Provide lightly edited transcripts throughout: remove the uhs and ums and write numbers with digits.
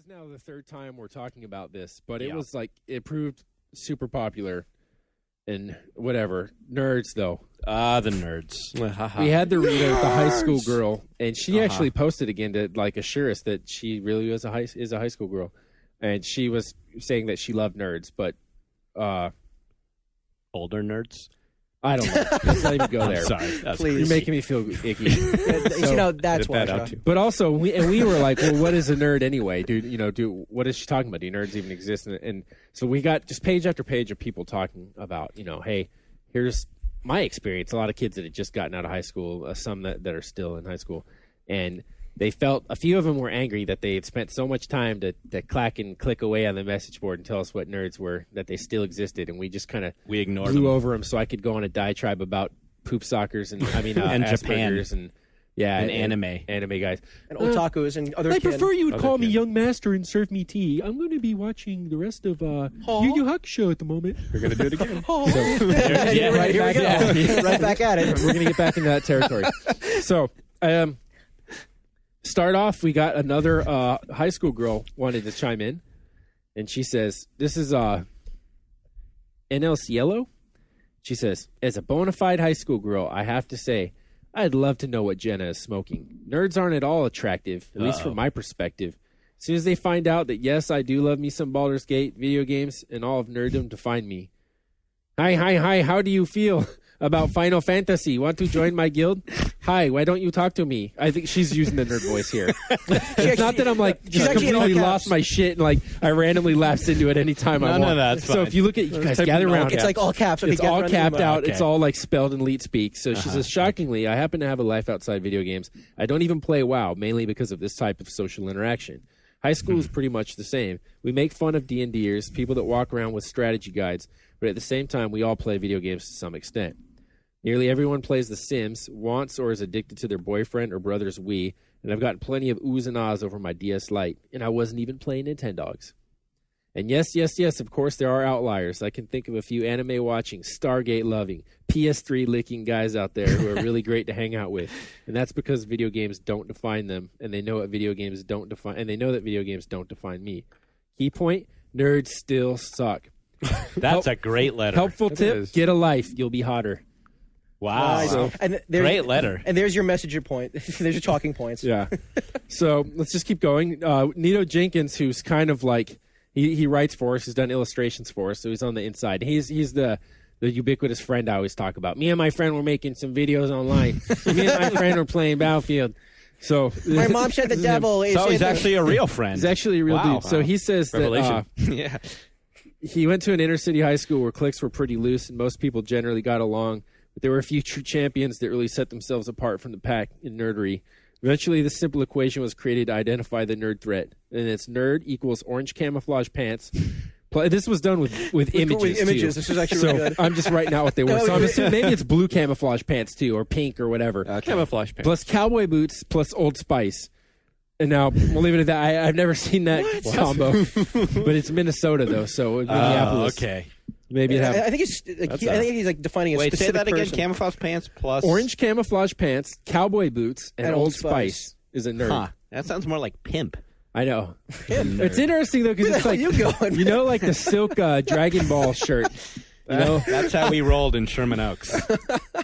is now the third time we're talking about this, but it was like it proved super popular and whatever. Nerds, though. The nerds. We had the high school girl, and she actually posted again to like assure us that she really is a high school girl, and she was saying that she loved nerds, but older nerds. I don't know. Let's not even go there. Sorry, Please. You're making me feel icky. That's why. But also, we were like, well, what is a nerd anyway? What is she talking about? Do nerds even exist? And so we got just page after page of people talking about, hey, here's my experience. A lot of kids that had just gotten out of high school, some that are still in high school, and they felt, a few of them were angry that they had spent so much time to clack and click away on the message board and tell us what nerds were, that they still existed, and we just kind of blew over them so I could go on a diatribe about poop sockers and and Japan and anime guys and otakus and other. I prefer you would call me young master and serve me tea. I'm going to be watching the rest of Yu Yu Hakusho at the moment. We're going to do it again. Here we go. Right back at it. We're going to get back into that territory. So, start off, we got another high school girl wanted to chime in, and she says, this is NL Cielo. She says, as a bona fide high school girl, I have to say, I'd love to know what Jenna is smoking. Nerds aren't at all attractive, at least from my perspective. As soon as they find out that, yes, I do love me some Baldur's Gate, video games, and all of nerddom to find me. Hi, how do you feel about Final Fantasy? Want to join my guild? Hi, why don't you talk to me? I think she's using the nerd voice here. It's not that I'm like just completely lost my shit and like I randomly lapse into it anytime I want. No, that's fine. So if you look at, you guys gather around. It's like all caps. It's all capped out. Okay. It's all like spelled in leet speak. So she says, shockingly, I happen to have a life outside video games. I don't even play WoW, mainly because of this type of social interaction. High school is pretty much the same. We make fun of D&Ders, people that walk around with strategy guides, but at the same time, we all play video games to some extent. Nearly everyone plays The Sims, wants or is addicted to their boyfriend or brother's Wii, and I've gotten plenty of oohs and ahs over my DS Lite, and I wasn't even playing Nintendogs. And yes, of course there are outliers. I can think of a few anime-watching, Stargate-loving, PS3-licking guys out there who are really great to hang out with, and that's because video games don't define them, and they know what video games don't define, and they know that video games don't define me. Key point: nerds still suck. That's a great letter. Helpful tip: get a life, you'll be hotter. Wow. So, and great letter. And there's your message point. There's your talking points. Yeah. So let's just keep going. Nito Jenkins, who's kind of like, he writes for us, he's done illustrations for us, so he's on the inside. He's the ubiquitous friend I always talk about. Me and my friend were making some videos online. Me and my friend were playing Battlefield. So my mom said the devil is... So he's actually a real friend. He's actually a real dude. Wow. So he says Revelation. that he went to an inner city high school where cliques were pretty loose and most people generally got along. But there were a few true champions that really set themselves apart from the pack in nerdery. Eventually, this simple equation was created to identify the nerd threat. And it's nerd equals orange camouflage pants. This was done with images, With images. Too. This is actually really good. I'm just writing out what they were. So I'm assuming maybe it's blue camouflage pants, too, or pink or whatever. Camouflage pants. Plus cowboy boots, plus Old Spice. And now, we'll leave it at that. I've never seen that combo. But it's Minnesota, though, so Minneapolis. Okay. Maybe I think it's. I think he's like defining a specific say that person. again. Camouflage pants plus orange camouflage pants, cowboy boots, and Old Spice is a nerd. Huh. That sounds more like pimp. I know. It's interesting though because it's like you going? You know, like the silk Dragon Ball shirt. You know, that's how we rolled in Sherman Oaks.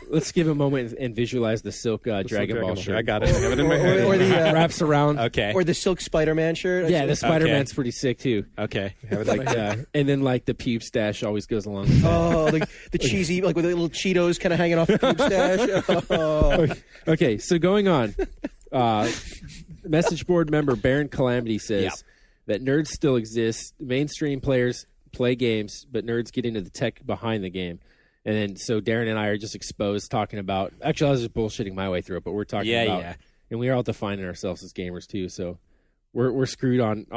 Let's give a moment and visualize the silk Dragon Ball shirt. I got it. I have it in my head. Or the wraps around. Okay. Or the silk Spider-Man shirt. Yeah, the Spider-Man's pretty sick too. Okay. And then like the pube stash always goes along with that. Oh, the cheesy, like with the little Cheetos kind of hanging off the pube stash. Oh. Okay, so going on. Message board member Baron Calamity says that nerds still exist. Mainstream players play games, but nerds get into the tech behind the game. And then so Darren and I are just exposed talking about, actually I was just bullshitting my way through it, but we're talking about, and we are all defining ourselves as gamers too, so we're screwed on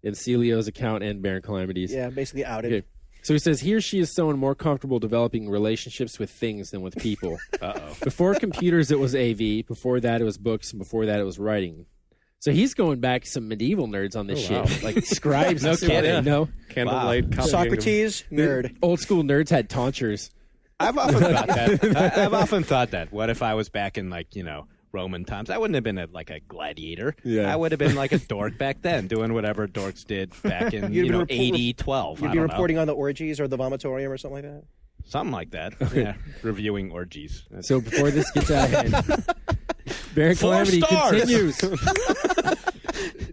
Encilio's account and Baron Calamity's. Yeah, basically outed. Okay. So he says, he or she is someone more comfortable developing relationships with things than with people. Uh-oh. Before computers, it was AV. Before that, it was books. And before that, it was writing. So he's going back some medieval nerds on this shit. Like scribes. No kidding. No? Candlelight. Wow. Socrates, nerd. Old school nerds had tauntures. I've often thought that. I've often thought that. What if I was back in, like, Roman times. I wouldn't have been like a gladiator. Yeah. I would have been like a dork back then, doing whatever dorks did back in You'd be 80, 12. You'd be reporting on the orgies or the vomitorium or something like that. Something like that. Yeah, reviewing orgies. So before this gets out of hand, Baron 4 Calamity stars. continues.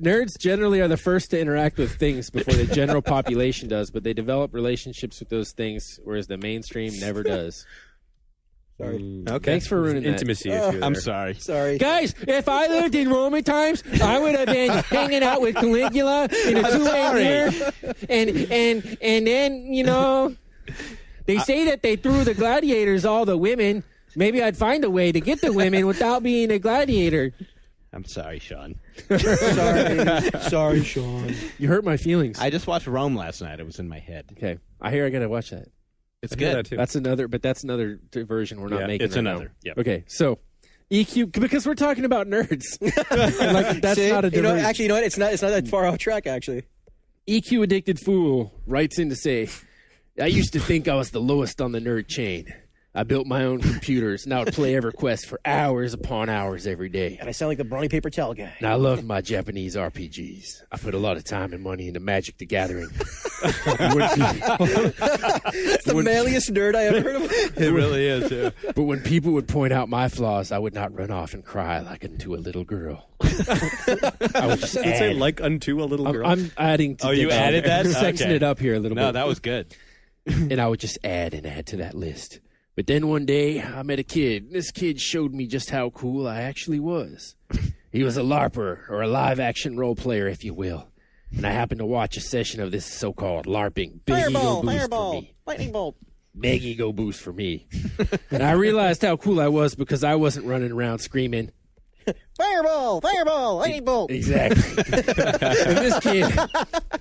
Nerds generally are the first to interact with things before the general population does, but they develop relationships with those things, whereas the mainstream never does. Sorry. Okay. Thanks for ruining that. Intimacy issue there. I'm sorry. Sorry. Guys, if I lived in Roman times, I would have been hanging out with Caligula in a two-way mirror. And then, you know, they say that they threw the gladiators all the women. Maybe I'd find a way to get the women without being a gladiator. I'm sorry, Sean. Sorry, Sean. You hurt my feelings. I just watched Rome last night. It was in my head. Okay. I hear I got to watch that. It's I hear good. that too. That's another version we're not making. It's right another. now. Yep. Okay, so EQ, because we're talking about nerds. Like, that's See? not a diversion. Actually, you know what? It's not that far off track, actually. EQ addicted fool writes in to say, I used to think I was the lowest on the nerd chain. I built my own computers and I would play EverQuest for hours upon hours every day. And I sound like the Brawny Paper Towel guy. And I loved my Japanese RPGs. I put a lot of time and money into Magic the Gathering. It's the manliest nerd I ever heard of. It really is. Yeah. But when people would point out my flaws, I would not run off and cry like unto a little girl. I would just Does it say add. like unto a little girl? I'm adding to You added that? Sexing Okay. it up here a little No, bit. that was good. And I would just add and add to that list. But then one day, I met a kid. This kid showed me just how cool I actually was. He was a LARPer, or a live-action role player, if you will. And I happened to watch a session of this so-called LARPing. Big ego boost for me. lightning bolt. Big ego boost for me. And I realized how cool I was because I wasn't running around screaming, Fireball, lightning bolt. exactly. And this kid,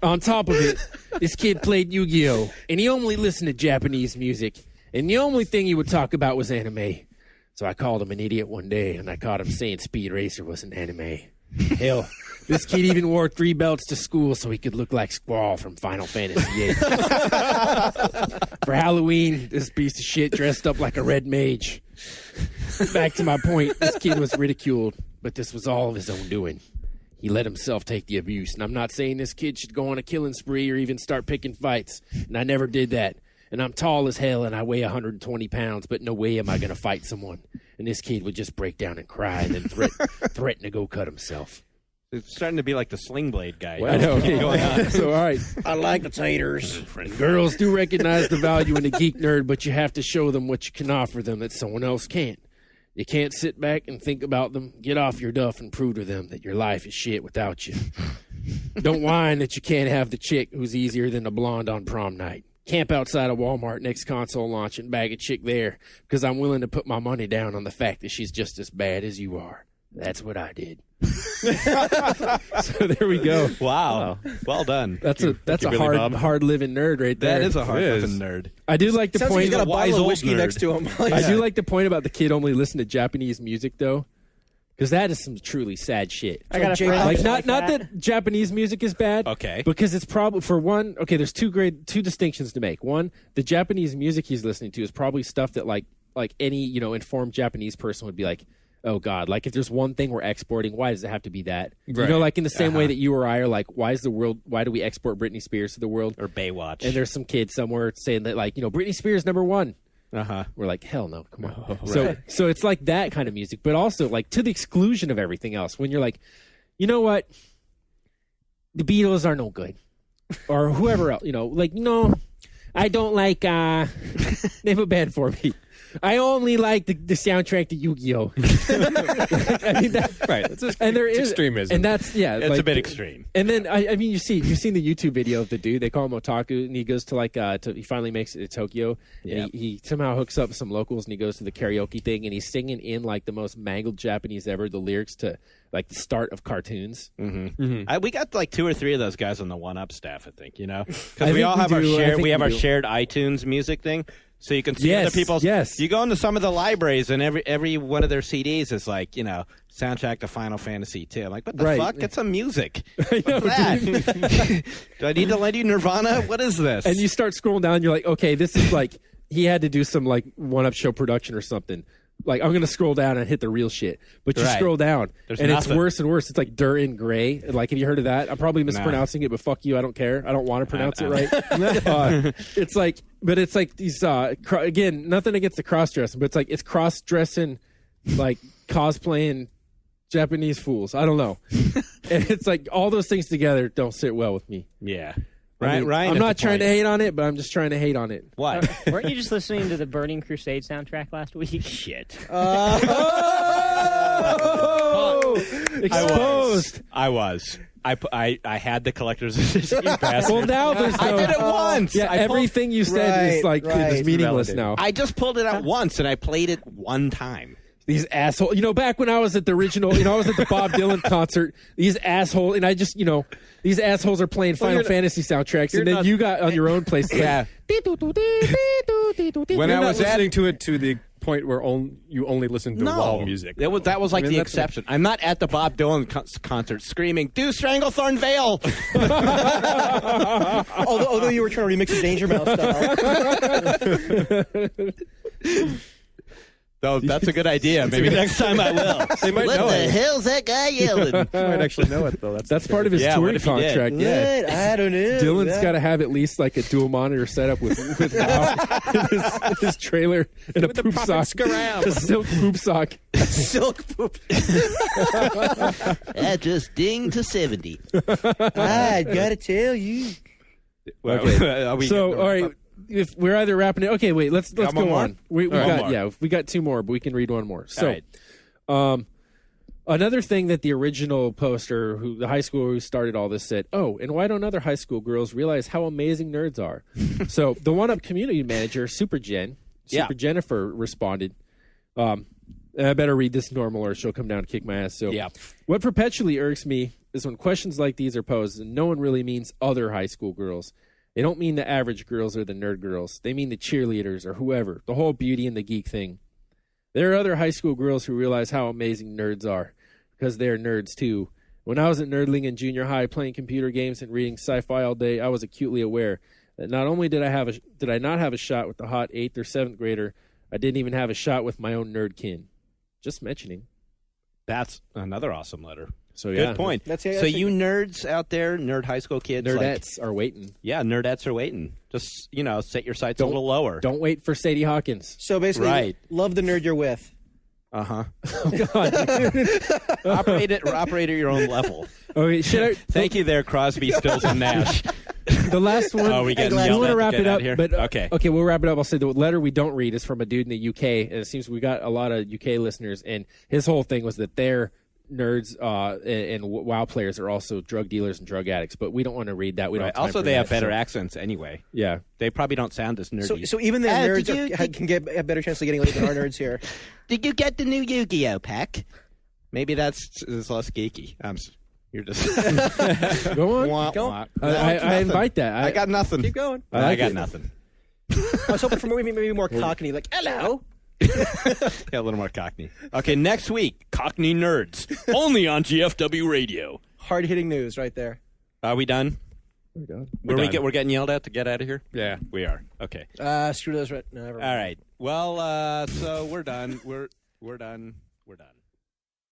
on top of it, this kid played Yu-Gi-Oh! And he only listened to Japanese music. And the only thing he would talk about was anime. So I called him an idiot one day, and I caught him saying Speed Racer was an anime. Hell, this kid even wore 3 belts to school so he could look like Squall from Final Fantasy VIII. For Halloween, this piece of shit dressed up like a red mage. Back to my point, this kid was ridiculed, but this was all of his own doing. He let himself take the abuse, and I'm not saying this kid should go on a killing spree or even start picking fights, and I never did that. And I'm tall as hell, and I weigh 120 pounds, but no way am I going to fight someone. And this kid would just break down and cry and then threaten to go cut himself. It's starting to be like the Sling Blade guy. I know. Okay. Going on. So, all right. I like the taters. And girls do recognize the value in a geek nerd, but you have to show them what you can offer them that someone else can't. You can't sit back and think about them. Get off your duff and prove to them that your life is shit without you. Don't whine that you can't have the chick who's easier than a blonde on prom night. Camp outside of Walmart next console launch and bag a chick there because I'm willing to put my money down on the fact that she's just as bad as you are. That's what I did. So there we go. Wow. Well done. That's a Billy Bob. hard living nerd right there. That is a hard It is. fucking nerd. I do like the Sounds like point. he's got a wise bottle of old whiskey nerd. next to him. I do like the point about the kid only listening to Japanese music though, because that is some truly sad shit. I got a Jake- friend Like who's not that Japanese music is bad. Okay. Because it's probably for one. Okay, there's two distinctions to make. One, the Japanese music he's listening to is probably stuff that like any informed Japanese person would be like, oh God, like if there's one thing we're exporting, why does it have to be that? Right. Like in the same way that you or I are like, why do we export Britney Spears to the world? Or Baywatch. And there's some kid somewhere saying that like, Britney Spears #1. Uh-huh. We're like, hell no, come on. So it's like that kind of music, but also like to the exclusion of everything else. When you're like, you know what? The Beatles are no good. Or whoever else, I don't like name a band for me. I only like the soundtrack to Yu-Gi-Oh. I mean, Right. It's just and there is extremism. and that's It's a bit extreme. And then I mean, you've seen the YouTube video of the dude. They call him Otaku, and he goes to he finally makes it to Tokyo. Yeah. And he somehow hooks up with some locals, and he goes to the karaoke thing, and he's singing in like the most mangled Japanese ever, the lyrics to like the start of cartoons. We got like 2 or 3 of those guys on the One Up staff, I think. I Because think we all we have our do. I shared. think We have we our do. shared iTunes music thing. So you can see Yes, other people's. yes. You go into some of the libraries, and every one of their CDs is like, soundtrack to Final Fantasy 2. I'm like, what the Right. fuck? Get some music. I know, What's that? Do I need to lend you Nirvana? What is this? And you start scrolling down, you're like, okay, this is like he had to do some like One Up Show production or something. like I'm gonna scroll down and hit the real shit. But you Right. scroll down There's and nothing. it's worse and worse. It's like dirt in gray. Like, have you heard of that? I'm probably mispronouncing it, but fuck you, I don't care. I don't want to pronounce it right. It's like, but it's like these again, nothing against the cross dressing, but it's like it's cross dressing, like cosplaying Japanese fools. I don't know. And it's like all those things together don't sit well with me. Yeah. I mean, Ryan, I'm at not the trying to point. hate on it, but I'm just trying to hate on it. What? Weren't you just listening to the Burning Crusade soundtrack last week? Shit. Oh! Exposed. I was. I had the collector's edition. You bastard. Well, now there's no. I did it once. Yeah, I pulled- everything you said is Right, like right. is meaningless Irrelevant. now. I just pulled it out once, and I played it one time. These assholes. Back when I was at the original, I was at the Bob Dylan concert. These assholes, and I just, these assholes are playing Final Fantasy soundtracks, and then not- you got on your own place. Yeah. When You're I not was at listening to it to the point where you only listen to wall music. That was like I mean, the that's exception. I'm not at the Bob Dylan concert screaming, "Do Stranglethorn Vale!" Although you were trying to remix it Danger Mouse style. So that's a good idea. Maybe next time I will. They might know it. hell's that guy yelling? You might actually know it though. That's part of his Yeah, touring what if he did? contract. Yeah. What? I don't know. Dylan's got to have at least like a dual monitor setup with now his trailer and a poop sock, a silk poop sock. silk poop. That just ding to 70. I gotta tell you. Okay. So, all right, if we're either wrapping it. Okay, wait. Let's Got go one more? on. We All right, got one more. we got two more, but we can read one more. So, All right. another thing that the original poster, the high school who started all this, said, "Oh, and why don't other high school girls realize how amazing nerds are?" So, the one-up community manager, Super Jennifer, responded. I better read this normal, or she'll come down and kick my ass. So, Yeah. what perpetually irks me is when questions like these are posed, and no one really means other high school girls. They don't mean the average girls or the nerd girls. They mean the cheerleaders or whoever, the whole beauty and the geek thing. There are other high school girls who realize how amazing nerds are, because they are nerds too. When I was at Nerdling in junior high playing computer games and reading sci-fi all day, I was acutely aware that not only did I not have a shot with the hot 8th or 7th grader, I didn't even have a shot with my own nerd kin. Just mentioning. That's another awesome letter. So yeah. Good point. That's So you nerds out there, nerd high school kids, Nerdettes are waiting. yeah, nerdettes are waiting. Just set your sights a little lower. Don't wait for Sadie Hawkins. So basically, Right. love the nerd you're with. Operate at your own level. Okay, Thank you there, Crosby, Stills, and Nash. The last one. Oh, we getting we yelled want to at wrap get it out up, of here? but Okay. we'll wrap it up. I'll say the letter we don't read is from a dude in the UK, and it seems we got a lot of UK listeners, and his whole thing was that their nerds and WoW players are also drug dealers and drug addicts, but we don't want to read that. We don't. Right. Have time Also, for they have that, better so- accents anyway. Yeah. They probably don't sound as nerdy. So even the nerds can get a better chance of getting laid than our nerds here. Did you get the new Yu-Gi-Oh pack? Maybe it's less geeky. You're just Go on. Wah, Go. wah. I invite that. I got nothing. Keep going. I like I got it. nothing. I was hoping for maybe more Cockney, like hello. Yeah, a little more Cockney. Okay, next week, Cockney Nerds, only on GFW Radio. Hard hitting news right there. Are we done? We're done. We're getting yelled at to get out of here? Yeah. We are. Okay. Screw those. No, never mind. All right. Well, so we're done. We're done. We're done.